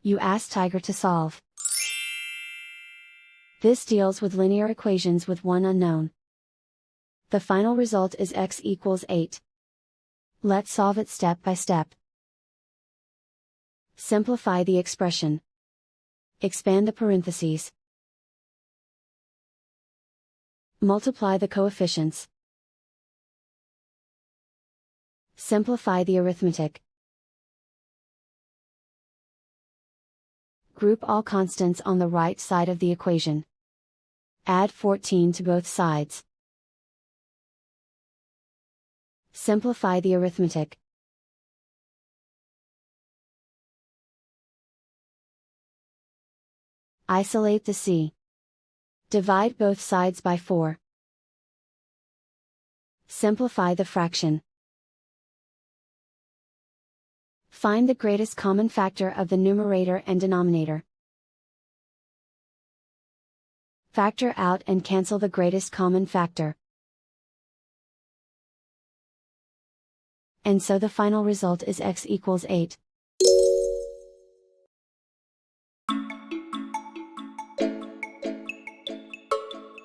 You ask Tiger to solve. This deals with linear equations with one unknown. The final result is x equals 8. Let's solve it step by step. Simplify the expression. Expand the parentheses. Multiply the coefficients. Simplify the arithmetic. Group all constants on the right side of the equation. Add 14 to both sides. Simplify the arithmetic. Isolate the c. Divide both sides by 4. Simplify the fraction. Find the greatest common factor of the numerator and denominator. Factor out and cancel the greatest common factor. And so the final result is x equals 8.